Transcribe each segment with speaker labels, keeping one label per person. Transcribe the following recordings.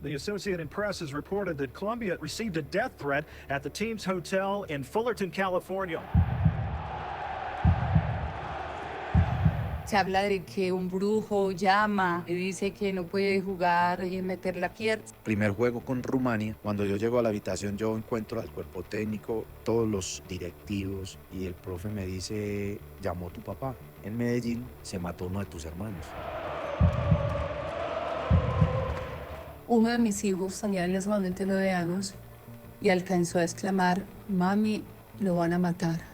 Speaker 1: The Associated Press has reported that Colombia received a death threat at the team's hotel in Fullerton, California.
Speaker 2: Se habla de que un brujo llama y dice que no puede jugar y meter la pierna.
Speaker 3: Primer juego con Rumania. Cuando yo llego a la habitación, yo encuentro al cuerpo técnico, todos los directivos, y el profe me dice, llamó tu papá. En Medellín se mató uno de tus hermanos.
Speaker 2: Uno de mis hijos tenía en ese momento 9 años y alcanzó a exclamar, mami, lo van a matar.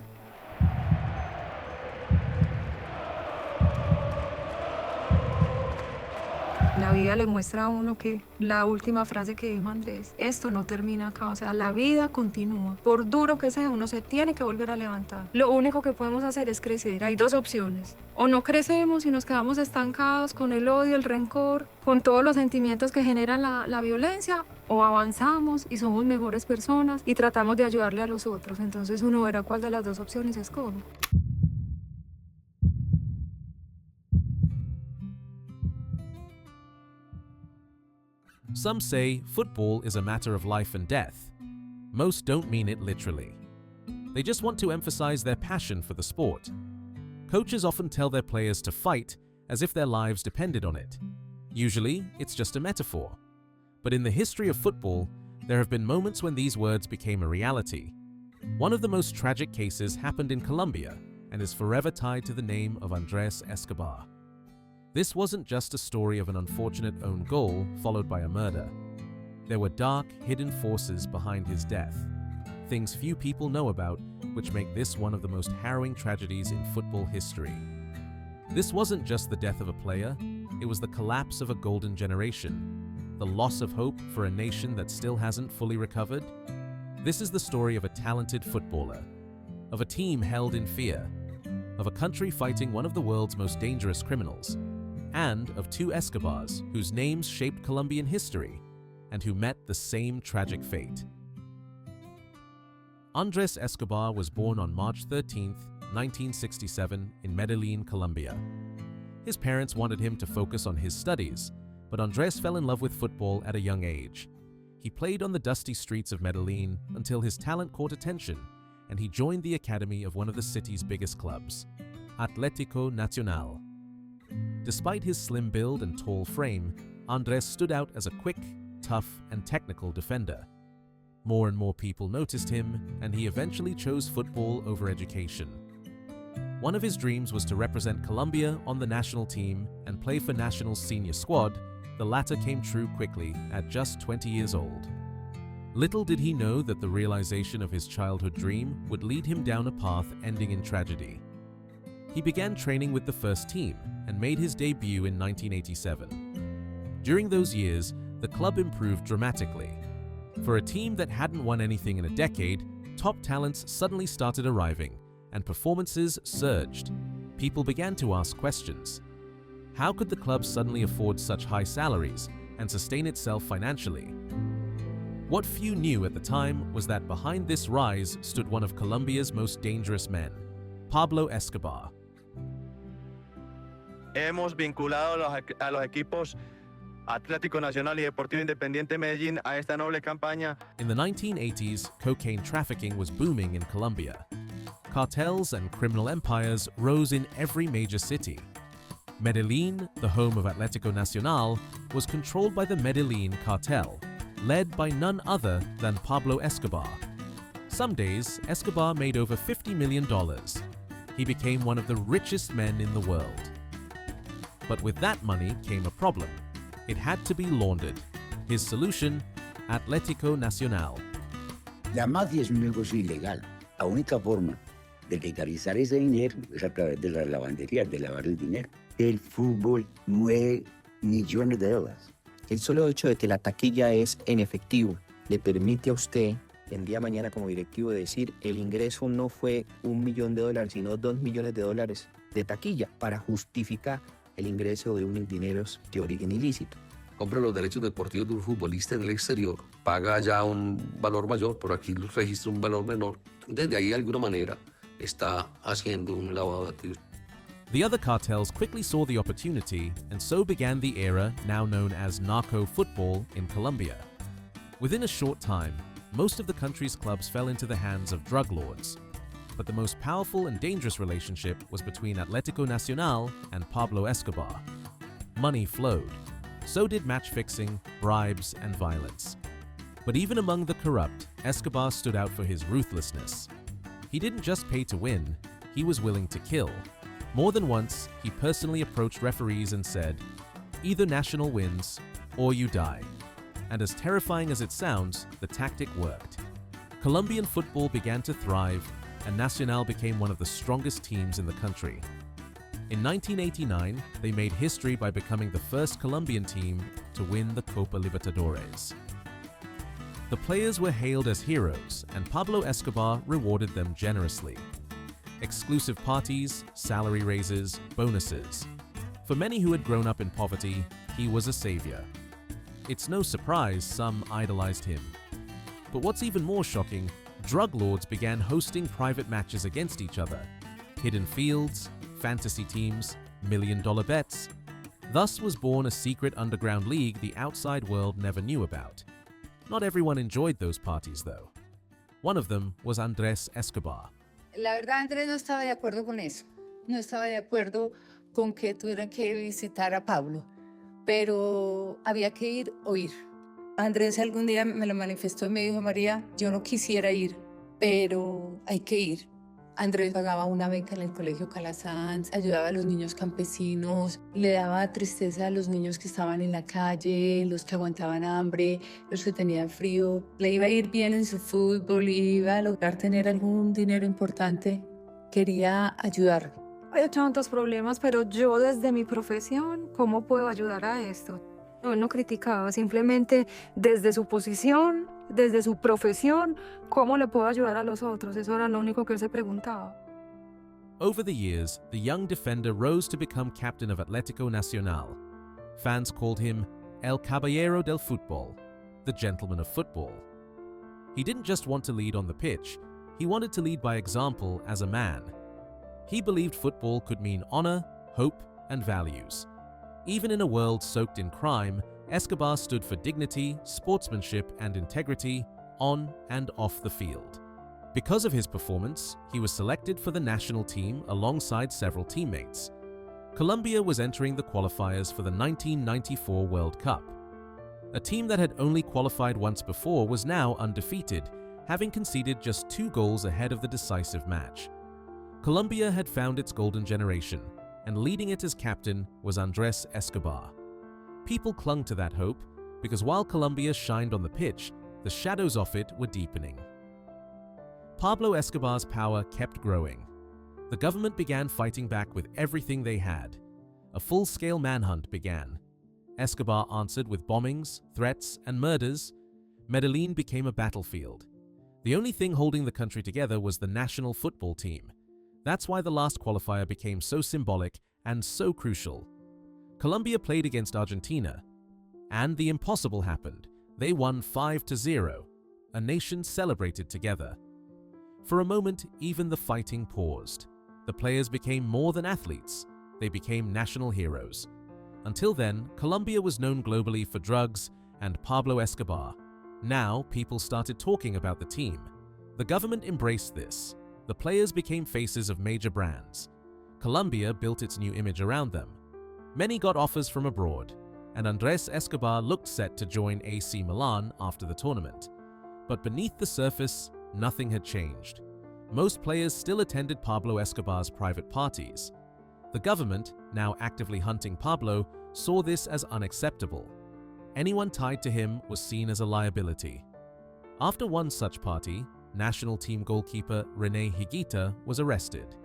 Speaker 4: La vida le muestra a uno que la última frase que dijo Andrés, esto no termina acá, o sea, la vida continúa. Por duro que sea, uno se tiene que volver a levantar. Lo único que podemos hacer es crecer. Hay dos opciones. O no crecemos y nos quedamos estancados con el odio, el rencor, con todos los sentimientos que generan la violencia, o avanzamos y somos mejores personas y tratamos de ayudarle a los otros. Entonces uno verá cuál de las dos opciones escoge.
Speaker 5: Some say football is a matter of life and death. Most don't mean it literally. They just want to emphasize their passion for the sport. Coaches often tell their players to fight as if their lives depended on it. Usually, it's just a metaphor. But in the history of football, there have been moments when these words became a reality. One of the most tragic cases happened in Colombia and is forever tied to the name of Andrés Escobar. This wasn't just a story of an unfortunate own goal followed by a murder. There were dark, hidden forces behind his death, things few people know about, which make this one of the most harrowing tragedies in football history. This wasn't just the death of a player, it was the collapse of a golden generation, the loss of hope for a nation that still hasn't fully recovered. This is the story of a talented footballer, of a team held in fear, of a country fighting one of the world's most dangerous criminals, and of two Escobars whose names shaped Colombian history and who met the same tragic fate. Andrés Escobar was born on March 13, 1967 in Medellin, Colombia. His parents wanted him to focus on his studies, but Andrés fell in love with football at a young age. He played on the dusty streets of Medellin until his talent caught attention and he joined the academy of one of the city's biggest clubs, Atlético Nacional. Despite his slim build and tall frame, Andrés stood out as a quick, tough, and technical defender. More and more people noticed him, and he eventually chose football over education. One of his dreams was to represent Colombia on the national team and play for National's senior squad. The latter came true quickly at just 20 years old. Little did he know that the realization of his childhood dream would lead him down a path ending in tragedy. He began training with the first team and made his debut in 1987. During those years, the club improved dramatically. For a team that hadn't won anything in a decade, top talents suddenly started arriving, and performances surged. People began to ask questions. How could the club suddenly afford such high salaries and sustain itself financially? What few knew at the time was that behind this rise stood one of Colombia's most dangerous men, Pablo Escobar.
Speaker 6: Hemos vinculado a los equipos Atlético Nacional y Deportivo Independiente Medellín a esta noble campaña.
Speaker 5: In the 1980s, cocaine trafficking was booming in Colombia. Cartels and criminal empires rose in every major city. Medellin, the home of Atlético Nacional, was controlled by the Medellin cartel, led by none other than Pablo Escobar. Some days, Escobar made over $50 million. He became one of the richest men in the world. But with that money came a problem. It had to be laundered. His solution, Atlético Nacional.
Speaker 7: La mafia es un negocio ilegal. La única forma de legalizar ese dinero es a través de las lavanderías, de lavar el dinero. El fútbol mueve millones de dólares.
Speaker 8: El solo hecho de que la taquilla es en efectivo le permite a usted, el día de mañana como directivo, decir el ingreso no fue $1 millón, sino $2 millones de taquilla para justificar el ingreso de unos dineros de origen ilícito.
Speaker 9: Compra los derechos deportivos de un futbolista en el exterior, paga ya un valor mayor, pero aquí registra un valor menor. Desde ahí, de alguna manera, está haciendo un lavado de activos.
Speaker 5: The other cartels quickly saw the opportunity, and so began the era now known as Narco football in Colombia. Within a short time, most of the country's clubs fell into the hands of drug lords. But the most powerful and dangerous relationship was between Atlético Nacional and Pablo Escobar. Money flowed. So did match fixing, bribes, and violence. But even among the corrupt, Escobar stood out for his ruthlessness. He didn't just pay to win, he was willing to kill. More than once, he personally approached referees and said, "Either National wins, or you die." And as terrifying as it sounds, the tactic worked. Colombian football began to thrive, and Nacional became one of the strongest teams in the country. In 1989, they made history by becoming the first Colombian team to win the Copa Libertadores. The players were hailed as heroes, and Pablo Escobar rewarded them generously. Exclusive parties, salary raises, bonuses. For many who had grown up in poverty, he was a savior. It's no surprise some idolized him. But what's even more shocking, drug lords began hosting private matches against each other. Hidden fields, fantasy teams, million-dollar bets. Thus was born a secret underground league the outside world never knew about. Not everyone enjoyed those parties, though. One of them was Andrés Escobar.
Speaker 2: La verdad, Andrés no estaba de acuerdo con eso. No estaba de acuerdo con que tuvieran que visitar a Pablo. Pero había que ir o ir. Andrés algún día me lo manifestó y me dijo, María, yo no quisiera ir, pero hay que ir. Andrés pagaba una beca en el colegio Calasanz, ayudaba a los niños campesinos, le daba tristeza a los niños que estaban en la calle, los que aguantaban hambre, los que tenían frío. Le iba a ir bien en su fútbol, iba a lograr tener algún dinero importante. Quería ayudar.
Speaker 4: Hay tantos problemas, pero yo desde mi profesión, ¿cómo puedo ayudar a esto? No criticaba, simplemente desde su posición, desde su profesión, ¿cómo le puedo ayudar a los otros? Eso era lo único que él se preguntaba.
Speaker 5: Over the years, the young defender rose to become captain of Atlético Nacional. Fans called him El Caballero del Fútbol, the gentleman of football. He didn't just want to lead on the pitch, he wanted to lead by example as a man. He believed football could mean honor, hope, and values. Even in a world soaked in crime, Escobar stood for dignity, sportsmanship, and integrity on and off the field. Because of his performance, he was selected for the national team alongside several teammates. Colombia was entering the qualifiers for the 1994 World Cup. A team that had only qualified once before was now undefeated, having conceded just 2 goals ahead of the decisive match. Colombia had found its golden generation, and leading it as captain was Andrés Escobar. People clung to that hope because while Colombia shined on the pitch, the shadows of it were deepening. Pablo Escobar's power kept growing. The government began fighting back with everything they had. A full-scale manhunt began. Escobar answered with bombings, threats, and murders. Medellin became a battlefield. The only thing holding the country together was the national football team. That's why the last qualifier became so symbolic and so crucial. Colombia played against Argentina, and the impossible happened. They won 5-0. A nation celebrated together. For a moment, even the fighting paused. The players became more than athletes. They became national heroes. Until then, Colombia was known globally for drugs and Pablo Escobar. Now, people started talking about the team. The government embraced this. The players became faces of major brands. Colombia built its new image around them. Many got offers from abroad, and Andrés Escobar looked set to join AC Milan after the tournament. But beneath the surface, nothing had changed. Most players still attended Pablo Escobar's private parties. The government, now actively hunting Pablo, saw this as unacceptable. Anyone tied to him was seen as a liability. After one such party, national team goalkeeper René Higuita was arrested.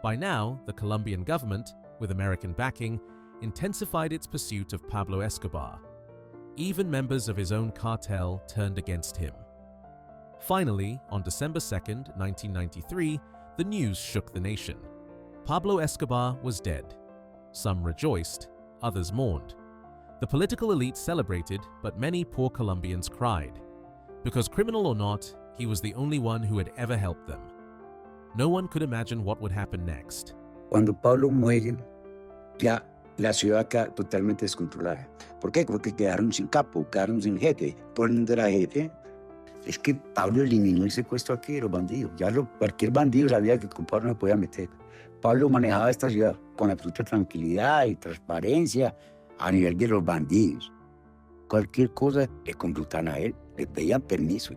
Speaker 5: By now, the Colombian government, with American backing, intensified its pursuit of Pablo Escobar. Even members of his own cartel turned against him. Finally, on December 2, 1993, the news shook the nation. Pablo Escobar was dead. Some rejoiced, others mourned. The political elite celebrated, but many poor Colombians cried. Because criminal or not, he was the only one who had ever helped them. No one could imagine what would happen next.
Speaker 7: Cuando Pablo muere, ya la ciudad queda totalmente descontrolada. ¿Por qué? Porque quedaron sin capo, quedaron sin jefe. ¿Por dónde era jefe? Es que Pablo eliminó el secuestro aquí de los bandidos. Cualquier bandido sabía que con Pablo no se podía meter. Pablo manejaba esta ciudad con absoluta tranquilidad y transparencia a nivel de los bandidos. Cualquier cosa le consultaban a él, le pedían permiso.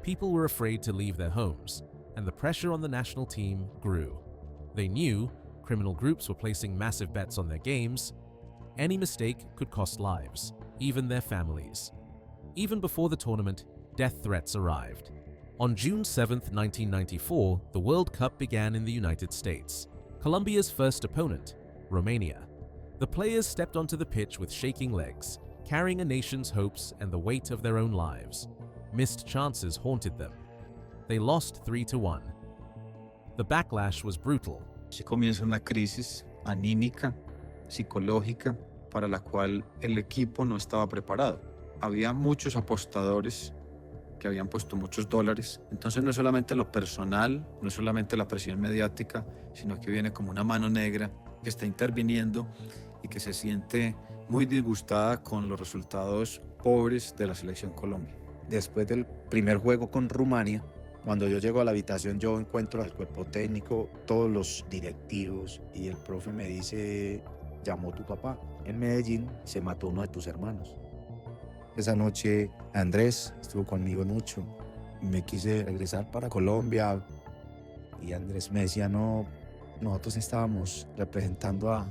Speaker 5: People were afraid to leave their homes, and the pressure on the national team grew. They knew criminal groups were placing massive bets on their games. Any mistake could cost lives, even their families. Even before the tournament, death threats arrived. On June 7, 1994, the World Cup began in the United States. Colombia's first opponent, Romania. The players stepped onto the pitch with shaking legs, carrying a nation's hopes and the weight of their own lives. Missed chances haunted them. They lost 3-1. The backlash was brutal.
Speaker 10: Se comienza una crisis anímica, psicológica, para la cual el equipo no estaba preparado. Había muchos apostadores que habían puesto muchos dólares. Entonces no es solamente lo personal, no es solamente la presión mediática, sino que viene como una mano negra que está interviniendo y que se siente muy disgustada con los resultados pobres de la selección Colombia.
Speaker 3: Después del primer juego con Rumania, cuando yo llego a la habitación, yo encuentro al cuerpo técnico, todos los directivos, y el profe me dice, llamó tu papá. En Medellín se mató uno de tus hermanos. Esa noche Andrés estuvo conmigo mucho. Me quise regresar para Colombia y Andrés me decía, no, nosotros estábamos representando a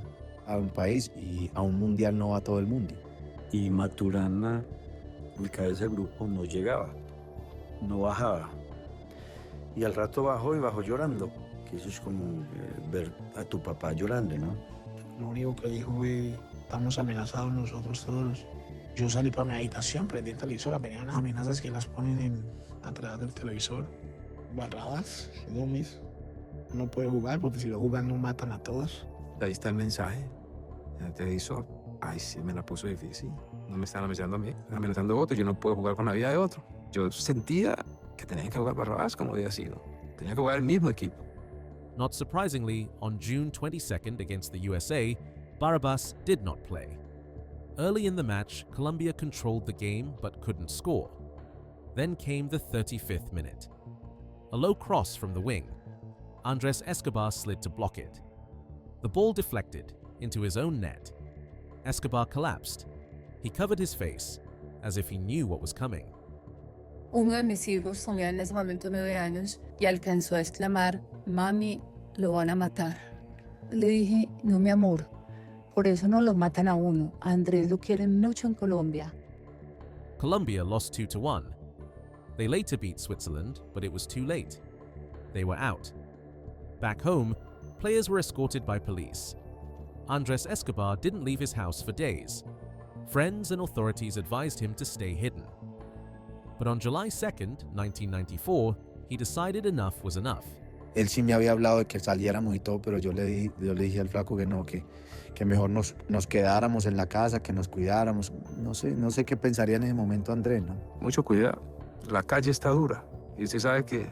Speaker 3: un país y a un mundial no va todo el mundo.
Speaker 11: Y Maturana, el cabeza del grupo, no llegaba, no bajaba. Y al rato bajó y bajó llorando, que eso es como ver a tu papá llorando, ¿no?
Speaker 12: Lo único que dijo fue, estamos amenazados nosotros todos. Yo salí para mi habitación, prendí el televisor, venían las amenazas que las ponen atrás del televisor. Barradas, dummies. No puede jugar porque si lo jugan no matan a todos.
Speaker 10: Ahí está el mensaje en el televisor. Ay, sí, me la puso difícil. No me están amenazando a mí, están amenazando a otros. Yo no puedo jugar con la vida de otro. Yo sentía que tenía que jugar Barrabás como había sido. Tenía que jugar el mismo equipo.
Speaker 5: Not surprisingly, on June 22nd against the USA, Barrabás did not play. Early in the match, Colombia controlled the game but couldn't score. Then came the 35th minute. A low cross from the wing. Andrés Escobar slid to block it. The ball deflected into his own net. Escobar collapsed. He covered his face, as if he knew what was coming.
Speaker 2: Uno de mis hijos tenía en ese momento 9 años y alcanzó a exclamar, mami, lo van a matar. Le dije, no mi amor, por eso no lo matan a uno. A Andrés lo quieren mucho en Colombia.
Speaker 5: Colombia lost 2-1. They later beat Switzerland, but it was too late. They were out. Back home, players were escorted by police. Andrés Escobar didn't leave his house for days. Friends and authorities advised him to stay hidden. But on July 2nd, 1994, he decided enough was enough.
Speaker 3: Él sí me había hablado de que saliéramos y todo, pero yo le dije al flaco que no, que mejor nos quedáramos en la casa, que nos cuidáramos. No sé qué pensaría en ese momento Andrés, ¿no?
Speaker 10: Mucho cuidado. La calle está dura. Y usted sabe que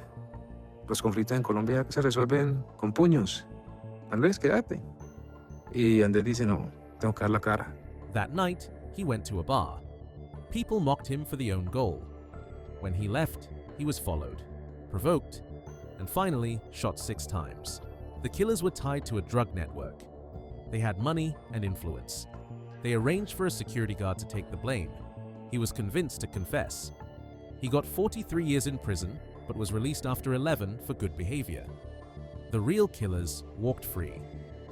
Speaker 10: los conflictos en Colombia se resuelven con puños. Andrés, quédate. Y Andrés dice, no, tengo que dar la cara.
Speaker 5: That night, he went to a bar. People mocked him for the own goal. When he left, he was followed, provoked, and finally shot 6 times. The killers were tied to a drug network. They had money and influence. They arranged for a security guard to take the blame. He was convinced to confess. He got 43 years in prison, but was released after 11 for good behavior. The real killers walked free.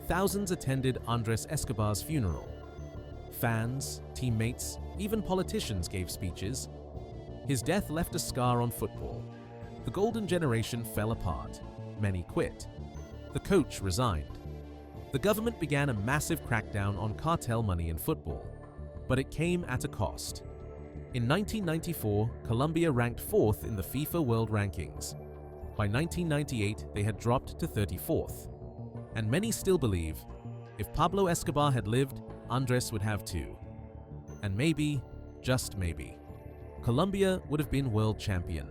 Speaker 5: Thousands attended Andrés Escobar's funeral. Fans, teammates, even politicians gave speeches. His death left a scar on football. The golden generation fell apart. Many quit. The coach resigned. The government began a massive crackdown on cartel money in football, but it came at a cost. In 1994, Colombia ranked 4th in the FIFA World Rankings. By 1998, they had dropped to 34th. And many still believe, if Pablo Escobar had lived, Andrés would have too. And maybe, just maybe, Colombia would have been world champion.